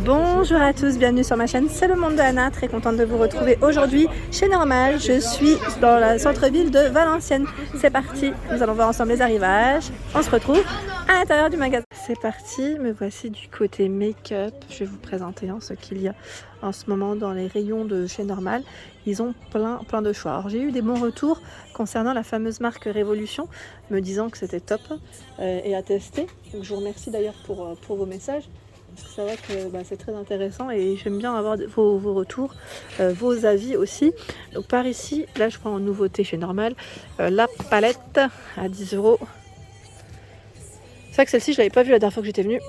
Bonjour à tous, bienvenue sur ma chaîne, c'est le monde de Anna, très contente de vous retrouver aujourd'hui chez Normal. Je suis dans le centre-ville de Valenciennes. C'est parti, nous allons voir ensemble les arrivages. On se retrouve à l'intérieur du magasin. C'est parti, me voici du côté make-up. Je vais vous présenter ce qu'il y a en ce moment dans les rayons de chez Normal. Ils ont plein de choix. Alors j'ai eu des bons retours concernant la fameuse marque Révolution, me disant que c'était top et à tester. Donc, je vous remercie d'ailleurs pour vos messages. Parce que c'est vrai que c'est très intéressant et j'aime bien avoir vos retours, vos avis aussi. Donc par ici, là je prends en nouveauté chez Normal, la palette à 10 €. C'est vrai que celle-ci je l'avais pas vue la dernière fois que j'étais venue.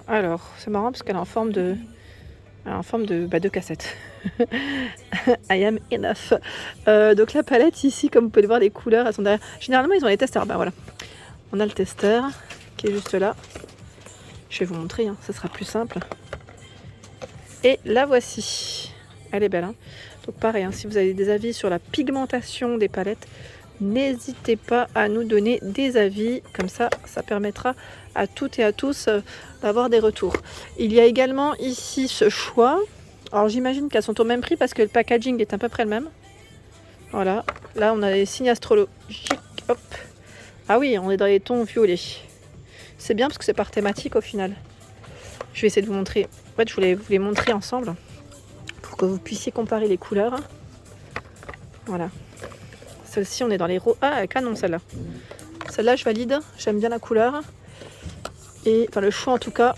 Alors c'est marrant parce qu'elle est en forme de cassette. I am enough. Donc la palette ici, comme vous pouvez le voir, les couleurs elles sont derrière. Généralement ils ont les testeurs. Voilà, on a le testeur qui est juste là. Je vais vous montrer, ça sera plus simple. Et la voici. Elle est belle. Donc pareil, si vous avez des avis sur la pigmentation des palettes, n'hésitez pas à nous donner des avis. Comme ça, ça permettra à toutes et à tous d'avoir des retours. Il y a également ici ce choix. Alors j'imagine qu'elles sont au même prix parce que le packaging est à peu près le même. Voilà. Là, on a les signes astrologiques. Hop. Ah oui, on est dans les tons violets. C'est bien parce que c'est par thématique au final. Je vais essayer de vous montrer. En fait, je voulais vous les montrer ensemble pour que vous puissiez comparer les couleurs. Voilà. Celle-ci, on est dans les roses. Ah, canon celle-là. Celle-là, je valide. J'aime bien la couleur. Et enfin, le choix en tout cas.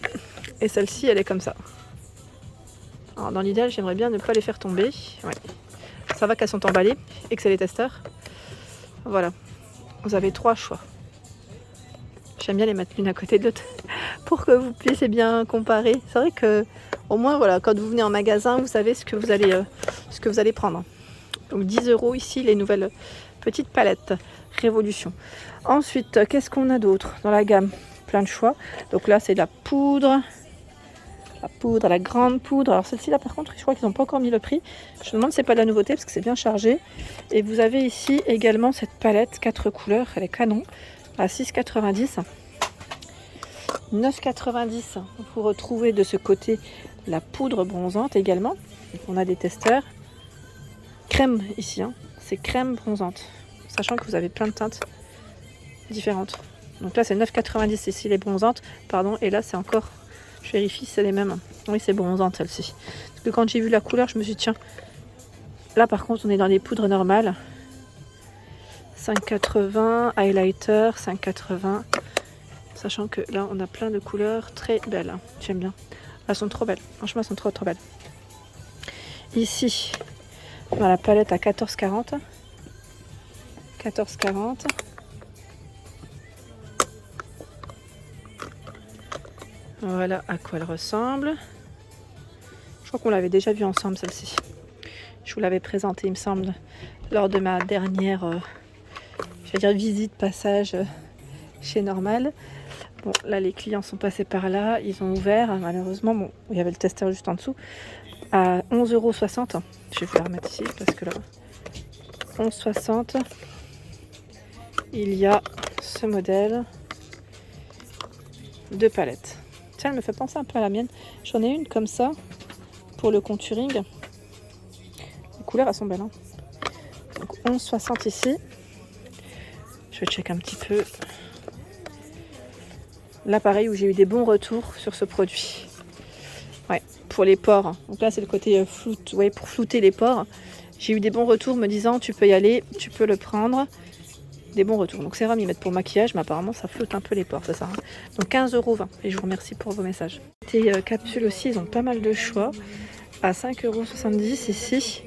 Et celle-ci, elle est comme ça. Alors, dans l'idéal, j'aimerais bien ne pas les faire tomber. Ouais. Ça va qu'elles sont emballées et que c'est les testeurs. Voilà. Vous avez 3 choix. J'aime bien les mettre l'une à côté de l'autre pour que vous puissiez bien comparer. C'est vrai que au moins voilà, quand vous venez en magasin, vous savez ce que vous allez prendre. Donc 10 € ici les nouvelles petites palettes Révolution. Ensuite, qu'est-ce qu'on a d'autre dans la gamme? Plein de choix. Donc là, c'est de la poudre. La grande poudre. Alors celle-ci là par contre, je crois qu'ils n'ont pas encore mis le prix. Je me demande si c'est pas de la nouveauté parce que c'est bien chargé. Et vous avez ici également cette palette 4 couleurs, elle est canon. À 6,90 €. 9,90 €. Vous retrouvez de ce côté la poudre bronzante également. Donc on a des testeurs. Crème ici, c'est crème bronzante. Sachant que vous avez plein de teintes différentes. Donc là c'est 9,90 € ici les bronzantes. Pardon, et là c'est encore, je vérifie, c'est les mêmes. Oui, c'est bronzante celle-ci. Parce que quand j'ai vu la couleur, je me suis dit tiens. Là par contre on est dans les poudres normales. 5,80 €, highlighter, 5,80 €. Sachant que là, on a plein de couleurs très belles. J'aime bien. Elles sont trop belles. Franchement, elles sont trop belles. Ici, on a la palette à 14,40 €. 14,40 €. Voilà à quoi elle ressemble. Je crois qu'on l'avait déjà vue ensemble, celle-ci. Je vous l'avais présentée, il me semble, lors de ma dernière... visite, passage chez Normal. Bon, là, les clients sont passés par là. Ils ont ouvert. Malheureusement, bon, il y avait le testeur juste en dessous. À 11,60 €. Je vais vous la remettre ici parce que là, 11,60 €. Il y a ce modèle de palette. Tiens, elle me fait penser un peu à la mienne. J'en ai une comme ça pour le contouring. Les couleurs, elles sont belles. Donc, 11,60 € ici. Je check un petit peu. Là, pareil, où j'ai eu des bons retours sur ce produit. Ouais, pour les pores. Donc là, c'est le côté floute. Ouais, pour flouter les pores. J'ai eu des bons retours me disant tu peux y aller, tu peux le prendre. Des bons retours. Donc, sérum, ils mettent pour maquillage, mais apparemment, ça floute un peu les pores, c'est ça. Donc, 15,20 €. Et je vous remercie pour vos messages. Les capsules aussi, ils ont pas mal de choix. À 5,70 € ici.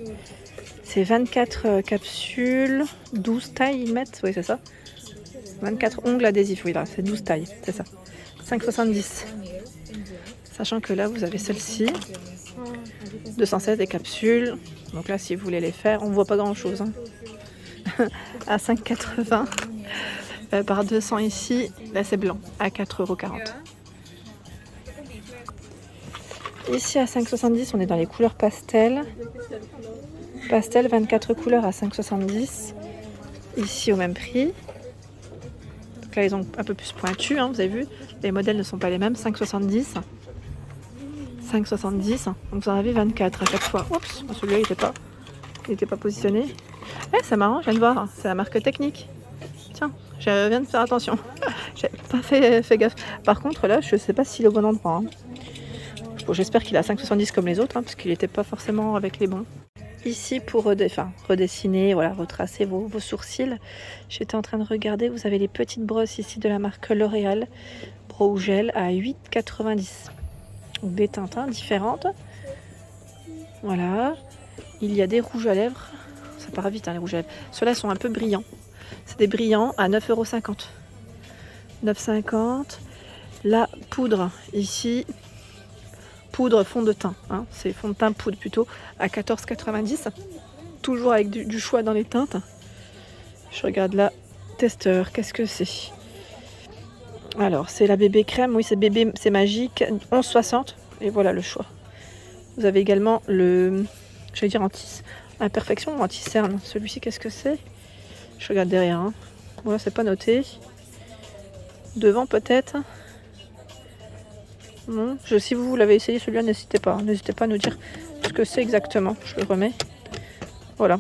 C'est 24 capsules, 12 tailles, ils mettent. Oui, c'est ça. 24 ongles adhésifs, oui, là, c'est 12 tailles, c'est ça. 5,70 €. Sachant que là, vous avez celle-ci. 216 des capsules. Donc là, si vous voulez les faire, on ne voit pas grand-chose. À 5,80 € par 200 ici. Là, c'est blanc, à 4,40 €. Ici, à 5,70 €, on est dans les couleurs pastel. Pastel, 24 couleurs à 5,70 €. Ici, au même prix. Là, ils ont un peu plus pointu, vous avez vu. Les modèles ne sont pas les mêmes. 5,70 €. 5,70. Donc vous en avez 24 à chaque fois. Oups, celui-là il était pas positionné. C'est marrant, je viens de voir, c'est la marque Technique. Tiens, je viens de faire attention. J'avais pas fait gaffe. Par contre là, je sais pas s'il est au bon endroit. Bon, j'espère qu'il a 5,70 comme les autres, parce qu'il n'était pas forcément avec les bons. Ici pour redessiner, voilà, retracer vos sourcils. J'étais en train de regarder, vous avez les petites brosses ici de la marque L'Oréal. Brow Gel à 8,90. Donc des teintes différentes. Voilà. Il y a des rouges à lèvres. Ça part vite les rouges à lèvres. Ceux-là sont un peu brillants. C'est des brillants à 9,50 €. 9,50 €. La poudre ici. Poudre fond de teint. C'est fond de teint poudre plutôt à 14,90 €. Toujours avec du choix dans les teintes. Je regarde là. Testeur. Qu'est-ce que c'est? Alors, c'est la bébé crème. Oui, c'est bébé, c'est magique. 11,60 €. Et voilà le choix. Vous avez également le... Je vais dire imperfection ou anti-cerne. Celui-ci, qu'est-ce que c'est? Je regarde derrière. Voilà, c'est pas noté. Devant, peut-être. Non. Si vous l'avez essayé, celui-là, n'hésitez pas. N'hésitez pas à nous dire ce que c'est exactement. Je le remets. Voilà.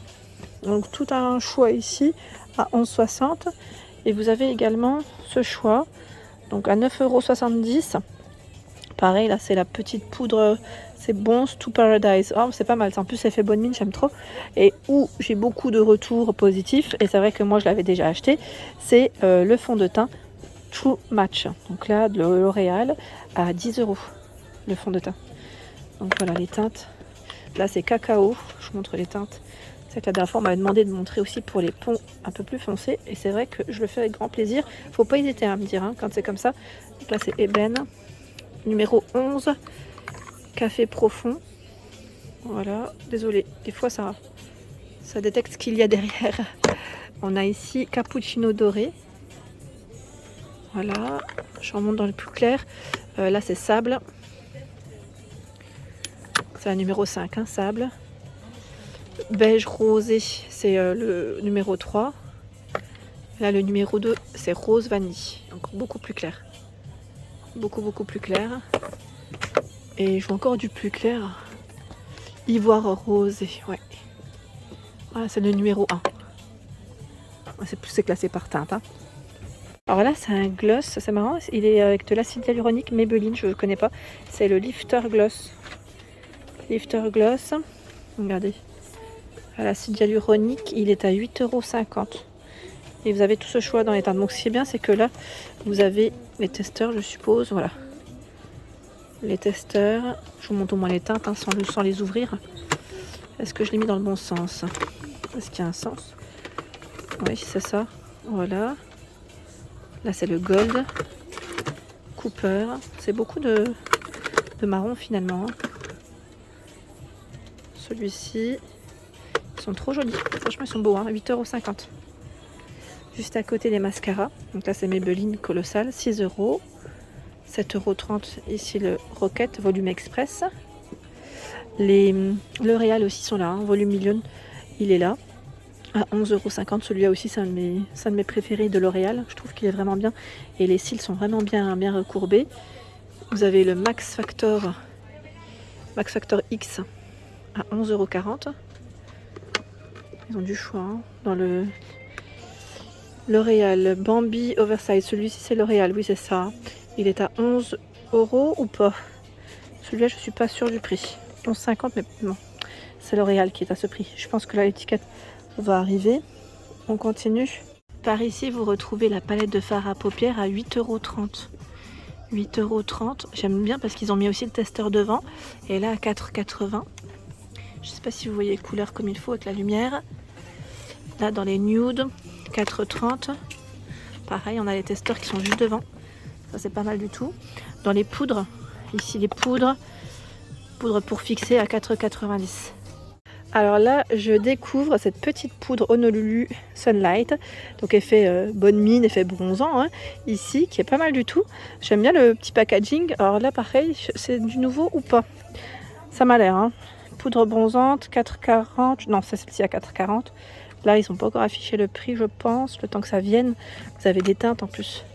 Donc, tout un choix ici à 11,60 €. Et vous avez également ce choix. Donc, à 9,70 €. Pareil, là, c'est la petite poudre. C'est Bons to Paradise. Oh, c'est pas mal. En plus, ça fait bonne mine, j'aime trop. Et où j'ai beaucoup de retours positifs, et c'est vrai que moi, je l'avais déjà acheté, c'est le fond de teint True Match. Donc là, de L'Oréal à 10 €. Le fond de teint. Donc voilà, les teintes. Là, c'est cacao. Je vous montre les teintes. C'est vrai que la dernière fois, on m'avait demandé de montrer aussi pour les ponts un peu plus foncés. Et c'est vrai que je le fais avec grand plaisir. Faut pas hésiter à me dire quand c'est comme ça. Donc là, c'est Ébène. Numéro 11. Café profond. Voilà. Désolée. Des fois, ça détecte ce qu'il y a derrière. On a ici cappuccino doré. Voilà. Je remonte dans le plus clair. Là, c'est sable. C'est la numéro 5, sable. Beige rosé, c'est le numéro 3. Là, le numéro 2, c'est rose vanille. Donc, beaucoup plus clair. Beaucoup plus clair. Et je vois encore du plus clair. Ivoire rosé, ouais. Voilà, c'est le numéro 1. C'est classé par teinte. Alors là, c'est un gloss, c'est marrant. Il est avec de l'acide hyaluronique Maybelline, je ne connais pas. C'est le Lifter Gloss. Lifter Gloss. Regardez. À l'acide hyaluronique, il est à 8,50 €. Et vous avez tout ce choix dans les teintes. Donc ce qui est bien, c'est que là, vous avez les testeurs, je suppose. Voilà. Les testeurs. Je vous montre au moins les teintes sans les ouvrir. Est-ce que je l'ai mis dans le bon sens? Est-ce qu'il y a un sens? Oui, c'est ça. Voilà. Là, c'est le Gold. Cooper. C'est beaucoup de marron finalement. Celui-ci. Ils sont trop jolis. Franchement, ils sont beaux. 8,50 €. Juste à côté, les mascaras. Donc là, c'est Maybelline Colossal. 6 €. 7,30 € ici le Rocket Volume Express. Les L'Oréal aussi sont là. Volume Million, il est là. À 11,50 €. Celui-là aussi, c'est un de mes préférés de L'Oréal. Je trouve qu'il est vraiment bien. Et les cils sont vraiment bien recourbés. Vous avez le Max Factor X à 11,40 €. Ils ont du choix dans le L'Oréal Bambi Oversize. Celui-ci, c'est L'Oréal. Oui, c'est ça. Il est à 11 € ou pas? Celui-là, je suis pas sûre du prix. 11,50 €, mais non. C'est L'Oréal qui est à ce prix. Je pense que là, l'étiquette va arriver. On continue. Par ici, vous retrouvez la palette de fard à paupières à 8,30 €. 8,30 €. J'aime bien parce qu'ils ont mis aussi le testeur devant. Et là, à 4,80 €. Je ne sais pas si vous voyez les couleurs comme il faut avec la lumière. Là, dans les nudes, 4,30 €. Pareil, on a les testeurs qui sont juste devant. Ça, c'est pas mal du tout. Dans les poudres, ici, les poudres pour fixer à 4,90 €. Alors là, je découvre cette petite poudre Honolulu Sunlight. Donc elle fait bonne mine, effet bronzant, ici, qui est pas mal du tout. J'aime bien le petit packaging. Alors là, pareil, c'est du nouveau ou pas? Ça m'a l'air. Poudre bronzante, 4,40 €. Non, c'est celle-ci à 4,40 €. Là, ils n'ont pas encore affiché le prix, je pense. Le temps que ça vienne. Vous avez des teintes en plus.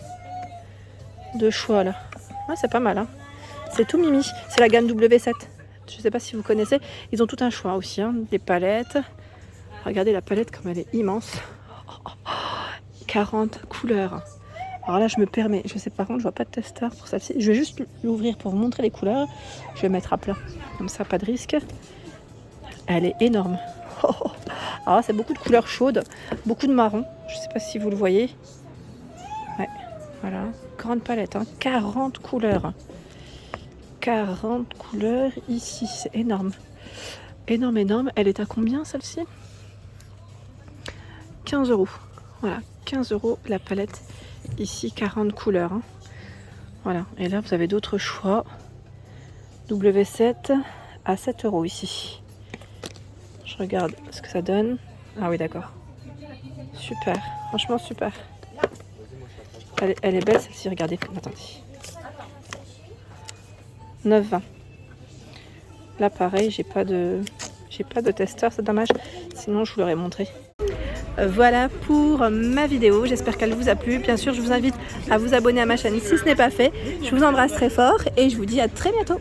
De choix, là. C'est pas mal, C'est tout mimi. C'est la gamme W7. Je ne sais pas si vous connaissez. Ils ont tout un choix aussi. Hein. Des palettes. Regardez la palette comme elle est immense. 40 couleurs. Alors là, je me permets. Je sais par contre, je vois pas de testeur pour celle-ci. Je vais juste l'ouvrir pour vous montrer les couleurs. Je vais mettre à plat. Comme ça, pas de risque. Elle est énorme. Alors là, c'est beaucoup de couleurs chaudes. Beaucoup de marron. Je sais pas si vous le voyez. Ouais. Voilà. Grande palette. Hein. 40 couleurs. 40 couleurs ici. C'est énorme. Énorme, énorme. Elle est à combien celle-ci? 15 €. Voilà. 15 € la palette. Ici, 40 couleurs. Hein. Voilà. Et là, vous avez d'autres choix. W7 à 7 € ici. Je regarde ce que ça donne. Ah oui, d'accord. Super. Franchement, super. Elle est belle celle-ci. Regardez. Attendez. 9,20. Là, pareil, j'ai pas de testeur. C'est dommage. Sinon, je vous l'aurais montré. Voilà pour ma vidéo, j'espère qu'elle vous a plu. Bien sûr, je vous invite à vous abonner à ma chaîne si ce n'est pas fait. Je vous embrasse très fort et je vous dis à très bientôt.